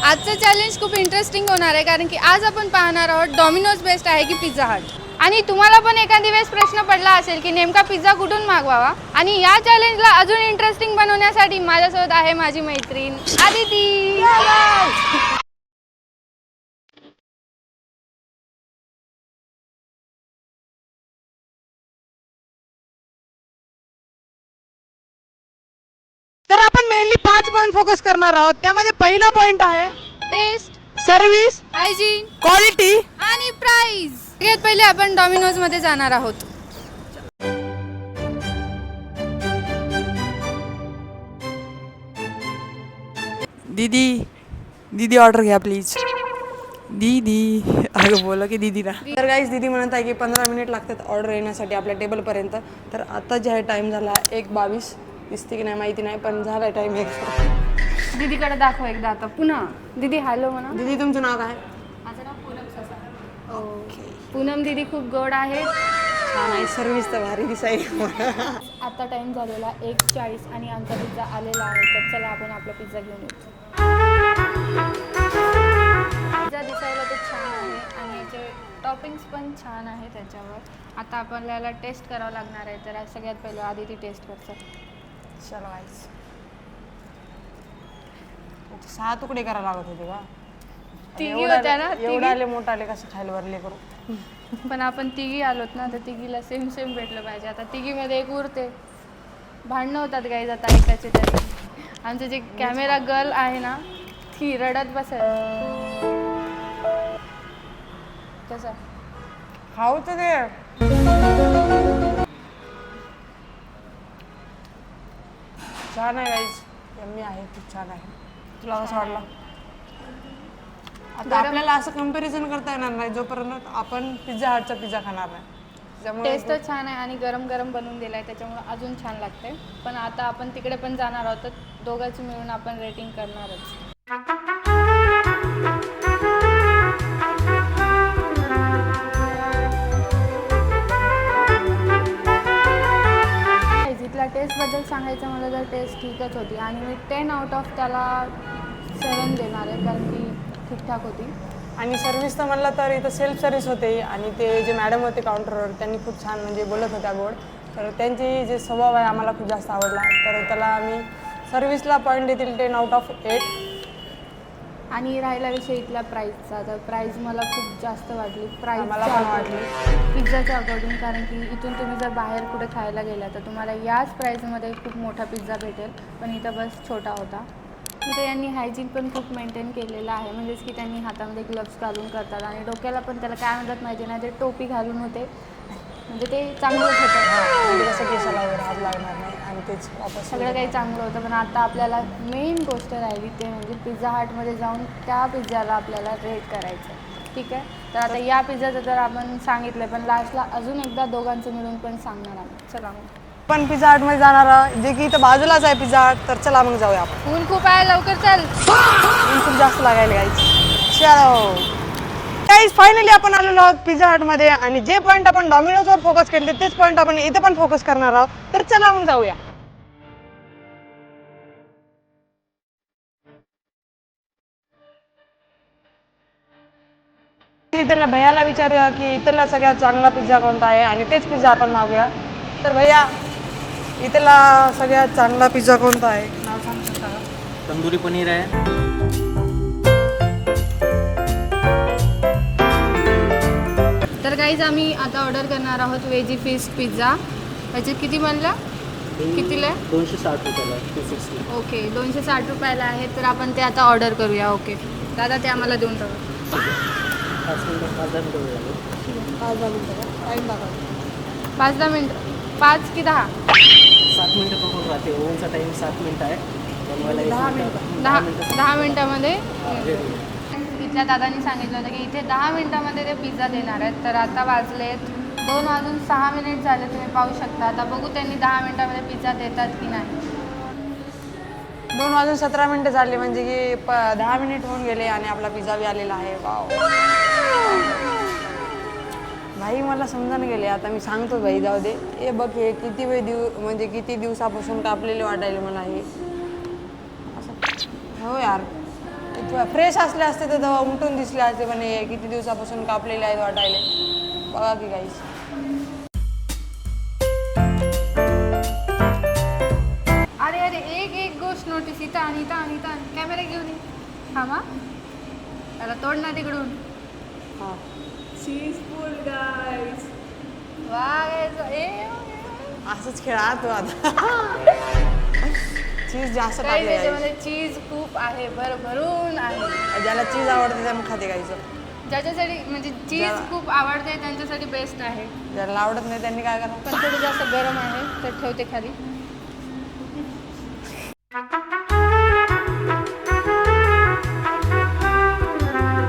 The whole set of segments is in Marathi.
आजचं चॅलेंज खूप इंटरेस्टिंग होणार आहे कारण की आज आपण पाहणार आहोत डॉमिनोज बेस्ट आहे की पिझ्झा हट. आणि तुम्हाला पण एखादी वेळेस प्रश्न पडला असेल की नेमका पिझ्झा कुठून मागवावा. आणि या चॅलेंजला अजून इंटरेस्टिंग बनवण्यासाठी माझ्यासोबत आहे माझी मैत्रीण आदिती. तर आपण मेनली 5 पॉइंट फोकस करणार आहोत. त्यामध्ये पहिला पॉइंट आहे टेस्ट, सर्व्हिस, हायजीन क्वालिटी आणि प्राइस. सगळ्यात पहिले आपण डॉमिनोज मध्ये जाणार आहोत. दीदी दीदी ऑर्डर घ्या प्लीज. दीदी अगं बोला की दीदी ना. तर गाईस दीदी म्हणत आहे की 15 मिनिट लागतात ऑर्डर येण्यासाठी आपल्या टेबलपर्यंत. तर आता जे आहे टाईम झाला 1:22. दिसते की नाही माहिती नाही पण झाला टाईम 1. दीदीकडे दाखव एकदा आता पुन्हा. दीदी हॅलो म्हणा. दीदी तुमचं नाव काय? माझं नाव पूनम ससा. ओके. पूनम दीदी खूप गोड आहे. छान आहे. सर्व्हिस तर भारी दिसाई. आता टाइम झालेला 1:40 आणि आमचा पिझ्झा आलेला आहे. तर चला आपण आपला पिझ्झा घेऊन येतो. पिझ्झा दिसायला तर छान आहे आणि याचे टॉपिंग्स पण छान आहे त्याच्यावर. आता आपल्याला टेस्ट करावं लागणार आहे. तर सगळ्यात पहिलं आधी ती टेस्ट करतो. चलो गाईस. 6 तुकडे करायला लागत होते का? तिघी होत्या ना, एवढे आले मोठे आले कसं खायला भरले करू. पण आपण तिघी आलोत ना तर तिघीला सेम सेम भेटलं पाहिजे. आता तिघीमध्ये एक उरते. भांडणं होतात गाईज आता एकाचे त्याचे. आमचे जे कॅमेरा गर्ल आहे ना ती रडत बसेल. कसं खाऊ तर दे. छान आहे गाईज. यम्मी आहे. खूप छान आहे. तुला कसं वाटलं? आता आपल्याला असं कंपॅरिझन करता येणार नाही जोपर्यंत आपण पिझ्झा हटचा पिझ्झा खाणार नाही. त्यामुळे टेस्ट तर छान आहे आणि गरम गरम बनवून दिलाय त्याच्यामुळे अजून छान लागते. पण आता आपण तिकडे पण जाणार आहोत तर दोघांची मिळून आपण रेटिंग करणारच. इथल्या टेस्टबद्दल सांगायचं मला तर टेस्ट ठीकच होती आणि मी 10 आउट ऑफ त्याला 7 देणार आहे कारण की ठीकठाक होती. आणि सर्व्हिस तर म्हणलं तर इथं सेल्फ सर्व्हिस होते आणि ते जे मॅडम होते काउंटरवर त्यांनी खूप छान म्हणजे बोलत होत्या गोड. तर त्यांची जे स्वभाव आहे आम्हाला खूप जास्त आवडला. तर त्याला आम्ही सर्व्हिसला पॉईंट देतील 10 आउट ऑफ 8. आणि राहिला विषय इथला प्राईसचा. तर प्राईस मला खूप जास्त वाटली. प्राईस मला पण वाटली पिझ्झाच्या अकॉर्डिंग कारण की इथून तुम्ही जर बाहेर कुठे खायला गेला तर तुम्हाला याच प्राईसमध्ये खूप मोठा पिझ्झा भेटेल पण इथं बस छोटा होता. इथे यांनी हायजीन पण खूप मेंटेन केलेलं आहे. म्हणजेच की त्यांनी हातामध्ये ग्लव्स घालून करतात आणि डोक्याला पण त्याला काय म्हणतात माहिती नाही ते टोपी घालून होते. म्हणजे ते चांगलंच होतं. म्हणजे कसं केसाला वगैरे हात लागणार नाही आणि तेच वापस सगळं काही चांगलं होतं. पण आता आपल्याला मेन गोष्ट राहिली ते म्हणजे पिझ्झा हटमध्ये जाऊन त्या पिझ्झाला आपल्याला रेट करायचं. ठीक आहे. तर आता या पिझ्झाचं तर आपण सांगितलं पण लास्टला अजून एकदा दोघांचं मिळून पण सांगणार आम्ही. चला मग पण पिझ्झा हटमध्ये जाणार जे की इथं बाजूलाच आहे पिझ्झा हट. तर चला मग जाऊया आपण. ऊन खूप आहे लवकर चल. ऊन खूप जास्त लागायला गाईज. चलो गाईज फायनली आपण आलेलो आहोत पिझ्झा हटमध्ये आणि जे पॉईंट आपण डॉमिनोजवर फोकस केले तेच पॉईंट आपण इथे पण फोकस करणार आहोत. तर चला मग जाऊया. इथल्या भैयाला विचारूया की इथला सगळ्यात चांगला पिझ्झा कोणता आहे आणि तेच पिझ्झा आपण मागूया. तर भैया इथला सगळ्यात चांगला पिझ्झा कोणता आहे? नाव सांगू शकता का? तंदुरी पनीर आहे. तर गाईज आम्ही आता ऑर्डर करणार आहोत वेजी फिश पिझ्झा. ह्याच्यात किती म्हणला? कितीला आहे? 260 रुपयाला 260. ओके 260 रुपयाला आहे. तर आपण ते आता ऑर्डर करूया. ओके दादा ते आम्हाला देऊन टाका. 5 मिनिटं 5-10 मिनिटं वेळ लागेल. 5-10 मिनिटं टाईम दाखवा. 5-10 मिनटं. 5 की 10? 7 मिनिटं पकडून राहते. ओव्हनचा टाईम 7 मिनिटं आहे. बनवायला 10 मिनिटं. 10 मिनटामध्ये. इथल्या दादांनी सांगितलं होतं की इथे 10 मिनटामध्ये ते पिझ्झा देणार आहेत. तर आता वाजलेत 2:06 झाले. तुम्ही पाहू शकता. आता बघू त्यांनी 10 मिनटामध्ये पिझ्झा देतात की नाही. 2:17 झाले म्हणजे की 10 मिनिट होऊन गेले आणि आपला पिझ्झा बी आलेला आहे. वाव भाई मला समजायला गेले. आता मी सांगतो भाई जाऊ दे. हे बघ हे किती वेळ म्हणजे किती दिवसापासून कापलेले वाटायले मला हे असं. हो यार फ्रेश असले असते तर तेव्हा उमटून दिसले असते म्हणे किती दिवसापासून कापलेले आहेत वाटायले. बघा की गाईस. अरे अरे एक गोष्ट नोटीस इथं आणि कॅमेरा घेऊन ये. थांबा त्याला तोड ना तिकडून. हां असंच खेळा तू आता. चीज जास्त काही टाकले त्याच्यामध्ये चीज खूप आहे, भरभरून आहे. ज्याला चीज आवडते त्या मग खाते गाईचं. ज्याच्यासाठी म्हणजे चीज खूप आवडते त्यांच्यासाठी बेस्ट आहे. ज्याला आवडत नाही त्यांनी काय करावं. पण थोडं जास्त गरम आहे तर ठेवते खाली.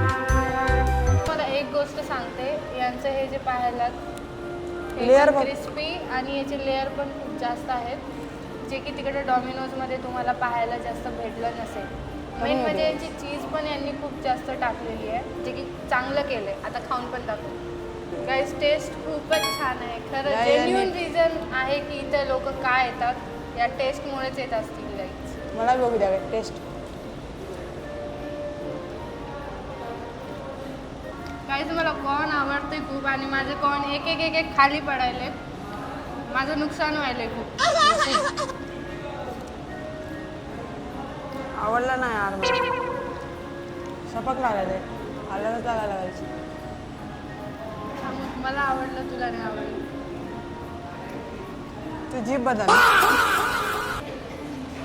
मला एक गोष्ट सांगते, यांचं हे जे पाहायला Layer बघ. क्रिस्पी आणि याचे लेअर पण खूप जास्त आहेत, जे की तिकडे डॉमिनोजमध्ये तुम्हाला पाहायला जास्त भेटलं नसेल. मेन म्हणजे यांची चीज पण यांनी खूप जास्त टाकलेली आहे, जे की चांगलं केलं आहे. आता खाऊन पण दाखवू. गाईस टेस्ट खूपच छान आहे. खरं या- जेन्युइन रिझन आहे की इथे लोक का येतात, या टेस्टमुळेच येत असतील गाईस. मला बघू द्या टेस्ट. गाईस मला कॉर्न आवडते खूप आणि माझे कॉर्न एक एक खाली पडायले. माझं नुकसान व्हायलंय खूप. आवडला नाही यार मला. सपक लागायचं आल्यालाच लागायला लागायचं. मला आवडलं, तुला नाही आवडलं. तू जीभ बदल.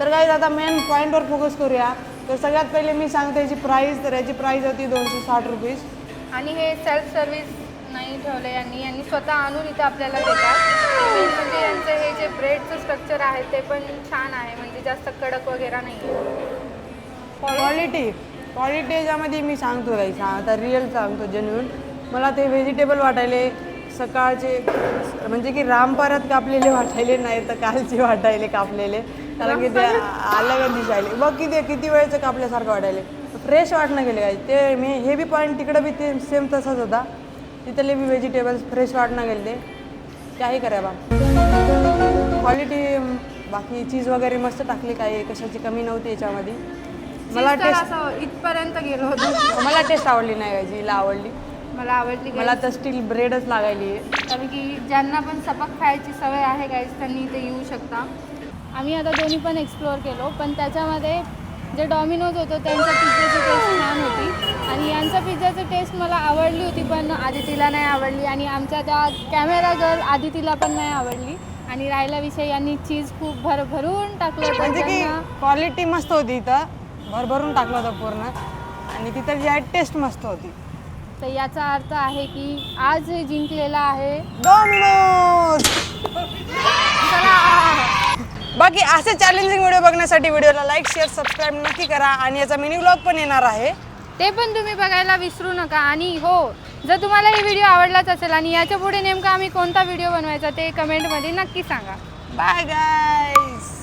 तर काही आता मेन पॉईंटवर फोकस करूया. तर सगळ्यात पहिले मी सांगते याची प्राईस. तर याची प्राईस होती 260 रुपीज. आणि हे सेल्फ सर्व्हिस नाही ठेवलं यांनी स्वतः आणून इथं आपल्याला देतात. म्हणजे यांचं हे जे ब्रेडचं स्ट्रक्चर आहे ते पण छान आहे, म्हणजे जास्त कडक वगैरे नाही आहे. क्वालिटी याच्यामध्ये मी सांगतो काही आता रिअल सांगतो जेन्युइन. मला ते व्हेजिटेबल वाटायले सकाळचे, म्हणजे की रामपरात कापलेले वाटायले नाही तर कालचे वाटायले कापलेले. कारण की ते अलग दिसायले. बघ किती वेळेचं कापल्यासारखं वाटायले. फ्रेश वाटणं गेले काय ते. मी हे बी पॉईंट तिकडं बी ते सेम तसाच होता. तिथले बी व्हेजिटेबल्स फ्रेश वाटणं गेले ते. काही करा बा क्वालिटी. बाकी चीज वगैरे मस्त टाकली, काही कशाची कमी नव्हती याच्यामध्ये. मला टेस्ट असं इथपर्यंत गेलो होतो. मला टेस्ट आवडली नाही गायची. हिला आवडली. मला आवडली. मला तर स्टील ब्रेडच लागायली आहे. कारण की ज्यांना पण सपक खायची सवय आहे गाईस त्यांनी इथे येऊ शकता. आम्ही आता दोन्ही पण एक्सप्लोअर केलो, पण त्याच्यामध्ये जे डॉमिनोज होतं त्यांच्या पिझ्झाची टेस्ट छान होती आणि यांचा पिझ्झाची टेस्ट मला आवडली होती, पण आदितीला नाही आवडली. आणि आमच्या त्या कॅमेरा गर्ल आदितीला पण नाही आवडली. आणि राहिला विषय, यांनी चीज खूप भरभरून टाकलं होतं. म्हणजे की ज्यांना क्वालिटी मस्त होती इथं, भरभरून टाकलं होतं पूर्ण. आणि तिथं जी आहे टेस्ट मस्त होती. तर याचा अर्थ आहे की आज हे जिंकलेला आहे डॉमिनोज. बाकी असे चॅलेंजिंग व्हिडिओ बघण्यासाठी व्हिडिओला लाईक शेअर सबस्क्राईब नक्की करा. आणि याचा मिनी व्लॉग पण येणार आहे, ते पण तुम्ही बघायला विसरू नका. आणि हो, जर तुम्हाला ही व्हिडिओ आवडलाच असेल आणि याच्या पुढे नेमका आम्ही कोणता व्हिडिओ बनवायचा ते कमेंटमध्ये नक्की सांगा. Bye guys.